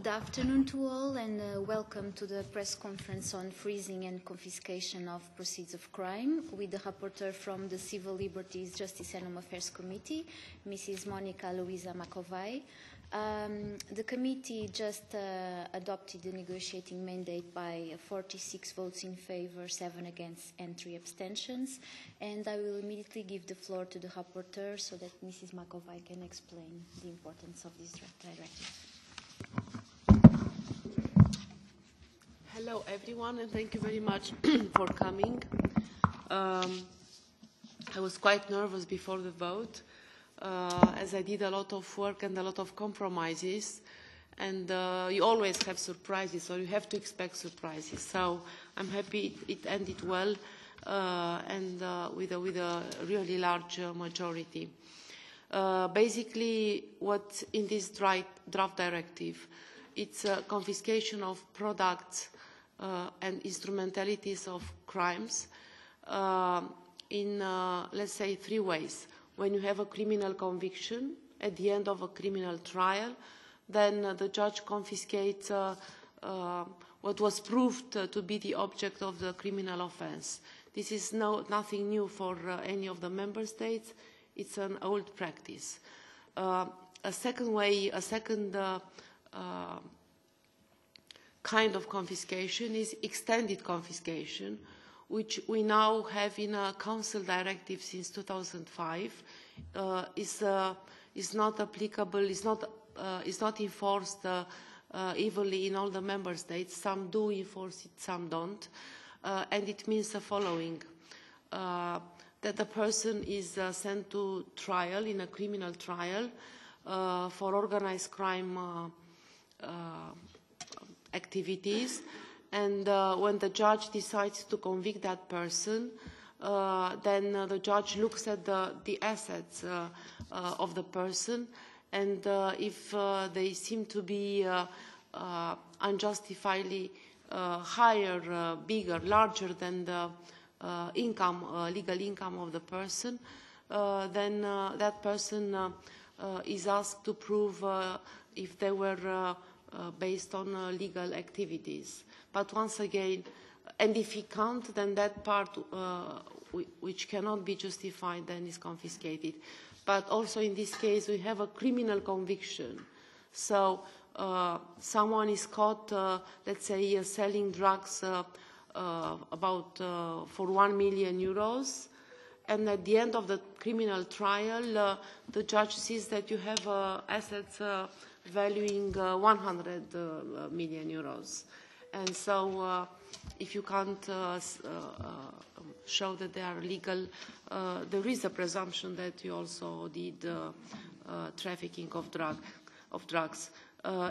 Good afternoon to all, and welcome to the press conference on freezing and confiscation of proceeds of crime with the rapporteur from the Civil Liberties, Justice and Home Affairs Committee, Mrs. Monica Macovei. The committee just adopted the negotiating mandate by 46 votes in favor, 7 against, and 3 abstentions. And I will immediately give the floor to the rapporteur so that Mrs. Macovei can explain the importance of this directive. Hello, everyone, and thank you very much for coming. I was quite nervous before the vote, as I did a lot of work and a lot of compromises, and you always have surprises, or you have to expect surprises. So I'm happy it ended well and with a really large majority. Basically, what in this draft directive, it's a confiscation of products and instrumentalities of crimes in, let's say, 3 ways. When you have a criminal conviction at the end of a criminal trial, then the judge confiscates what was proved to be the object of the criminal offense. This is nothing new for any of the member states. It's an old practice. A second way, a second kind of confiscation is extended confiscation, which we now have in a Council directive since 2005. Is not applicable, is not enforced evenly in all the member states. Some do enforce it, some don't. And it means the following, that the person is sent to trial, in a criminal trial, for organized crime activities, and when the judge decides to convict that person, then the judge looks at the assets of the person, and if they seem to be unjustifiably higher, bigger, larger than the legal income of the person, then that person is asked to prove if they were based on legal activities. But once again, and if he can't, then that part which cannot be justified then is confiscated. But also in this case, we have a criminal conviction. So someone is caught, let's say, selling drugs for 1 million euros, and at the end of the criminal trial, the judge sees that you have assets valuing 100 million euros. And so if you can't show that they are legal, there is a presumption that you also did trafficking of drugs.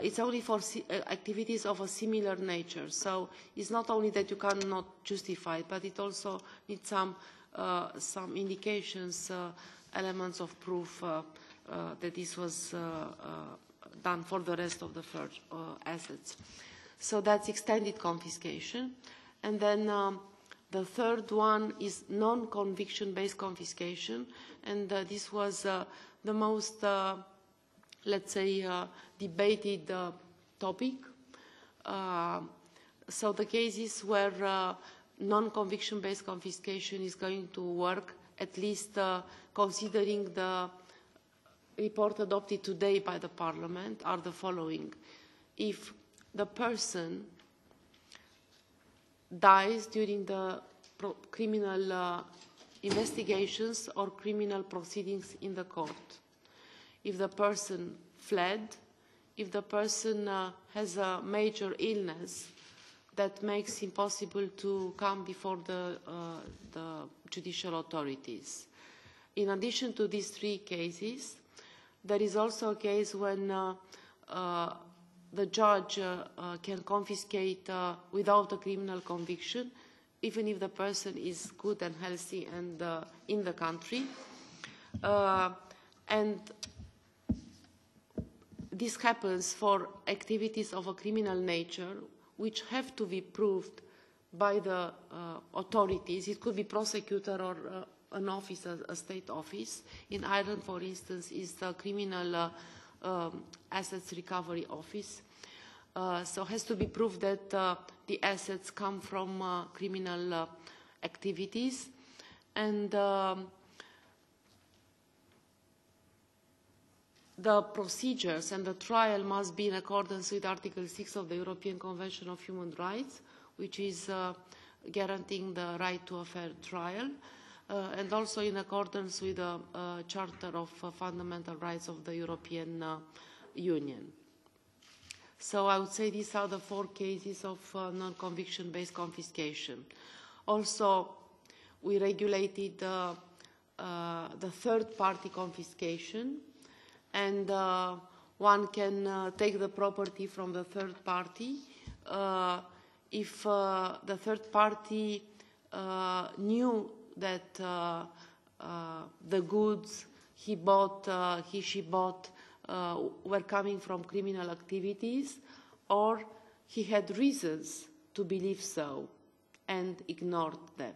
It's only for activities of a similar nature. So it's not only that you cannot justify it, but it also needs some indications, elements of proof that this was done for the rest of the assets. So that's extended confiscation. And then the third one is non-conviction based confiscation. And this was the most, let's say, debated topic. So the cases where non-conviction based confiscation is going to work, at least considering the report adopted today by the Parliament, are the following. If the person dies during the criminal investigations or criminal proceedings in the court, if the person fled, if the person has a major illness that makes it impossible to come before the judicial authorities. In addition to these 3 cases, there is also a case when the judge can confiscate without a criminal conviction, even if the person is good and healthy and in the country. And this happens for activities of a criminal nature, which have to be proved by the authorities. It could be prosecutor or an office, a state office. In Ireland, for instance, is the Criminal Assets Recovery Office. So it has to be proved that the assets come from criminal activities. And the procedures and the trial must be in accordance with Article 6 of the European Convention of Human Rights, which is guaranteeing the right to a fair trial, and also in accordance with the Charter of Fundamental Rights of the European Union. So I would say these are the 4 cases of non-conviction based confiscation. Also, we regulated the third-party confiscation, and one can take the property from the third party if the third party knew that the goods he she bought were coming from criminal activities, or he had reasons to believe so and ignored them.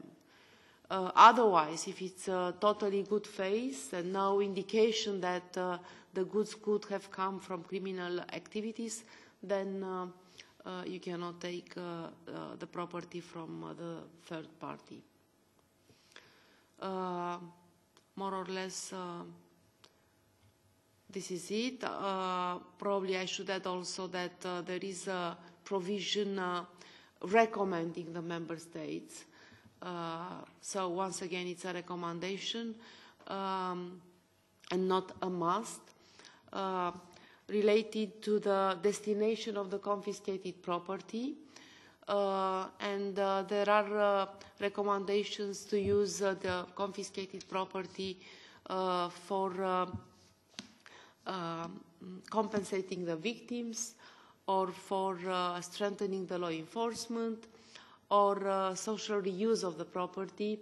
Otherwise, if it's totally good faith and no indication that the goods could have come from criminal activities, then you cannot take the property from the third party. More or less, this is it. Probably I should add also that there is a provision recommending the member states. So once again, it's a recommendation and not a must, related to the destination of the confiscated property. And there are recommendations to use the confiscated property for compensating the victims, or for strengthening the law enforcement, or social reuse of the property,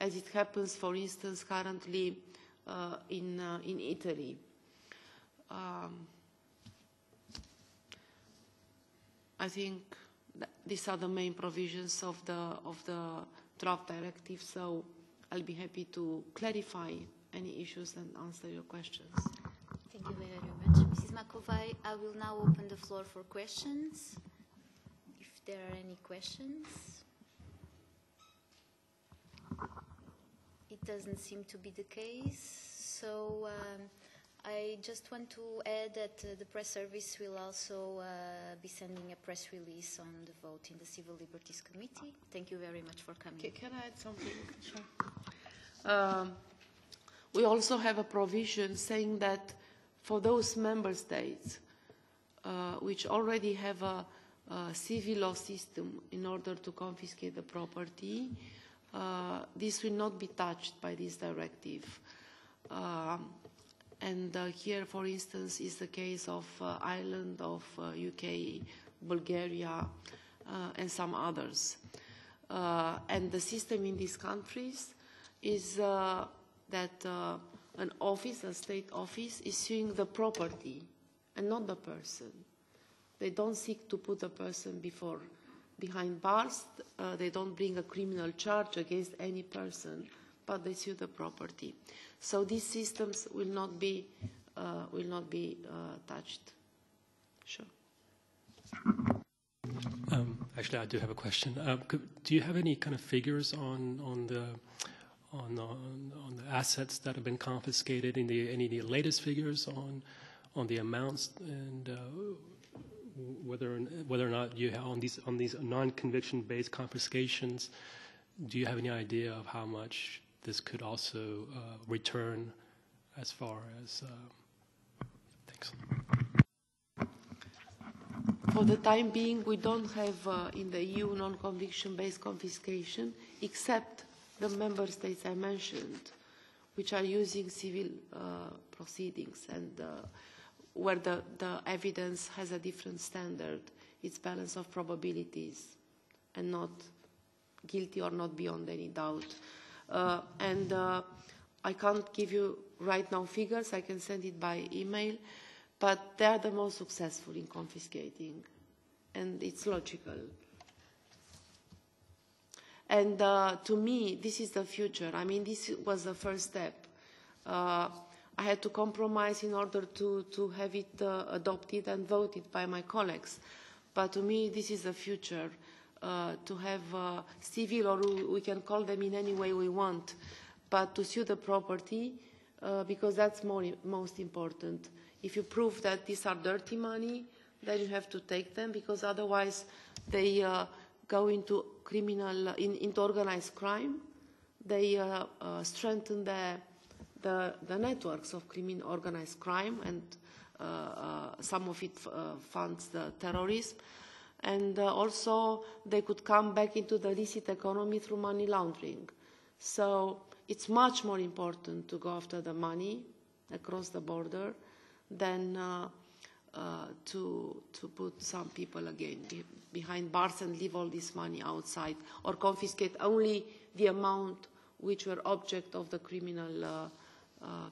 as it happens, for instance, currently in Italy. I think that these are the main provisions of the draft directive, so I'll be happy to clarify any issues and answer your questions. Thank you very much, Mrs. Macovei. I will now open the floor for questions. If there are any questions. It doesn't seem to be the case, so I just want to add that the press service will also be sending a press release on the vote in the Civil Liberties Committee. Thank you very much for coming. Okay, can I add something? Sure. We also have a provision saying that for those member states which already have a civil law system in order to confiscate the property, this will not be touched by this directive. And here, for instance, is the case of Ireland, of UK, Bulgaria, and some others. And the system in these countries is that an office, a state office, is suing the property and not the person. They don't seek to put the person behind bars. They don't bring a criminal charge against any person, but they sue the property. So these systems will not be touched. Sure. Actually, I do have a question. Do you have any kind of figures on the assets that have been confiscated? Any of the latest figures on the amounts, and whether or not you have on these non-conviction-based confiscations? Do you have any idea of how much this could also return, as far as thanks? For the time being, we don't have in the EU non-conviction-based confiscation, except the member states I mentioned, which are using civil proceedings, and where the evidence has a different standard. It's balance of probabilities and not guilty or not beyond any doubt. And I can't give you right now figures. I can send it by email, but they are the most successful in confiscating, and it's logical. And to me, this is the future. I mean, this was the first step. I had to compromise in order to have it adopted and voted by my colleagues. But to me, this is the future, to have civil, or we can call them in any way we want, but to sue the property, because that's most important. If you prove that these are dirty money, then you have to take them, because otherwise they go into into organized crime. They strengthen the networks of organized crime, and some of it funds the terrorism. And also they could come back into the illicit economy through money laundering. So it's much more important to go after the money across the border than to put some people again behind bars and leave all this money outside, or confiscate only the amount which were object of the criminal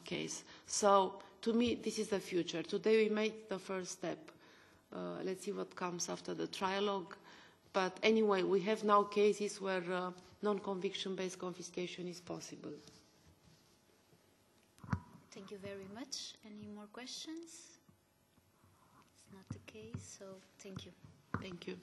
case. So to me, this is the future. Today we made the first step. Let's see what comes after the trialogue. But anyway, we have now cases where non-conviction-based confiscation is possible. Thank you very much. Any more questions? It's not the case, so thank you. Thank you.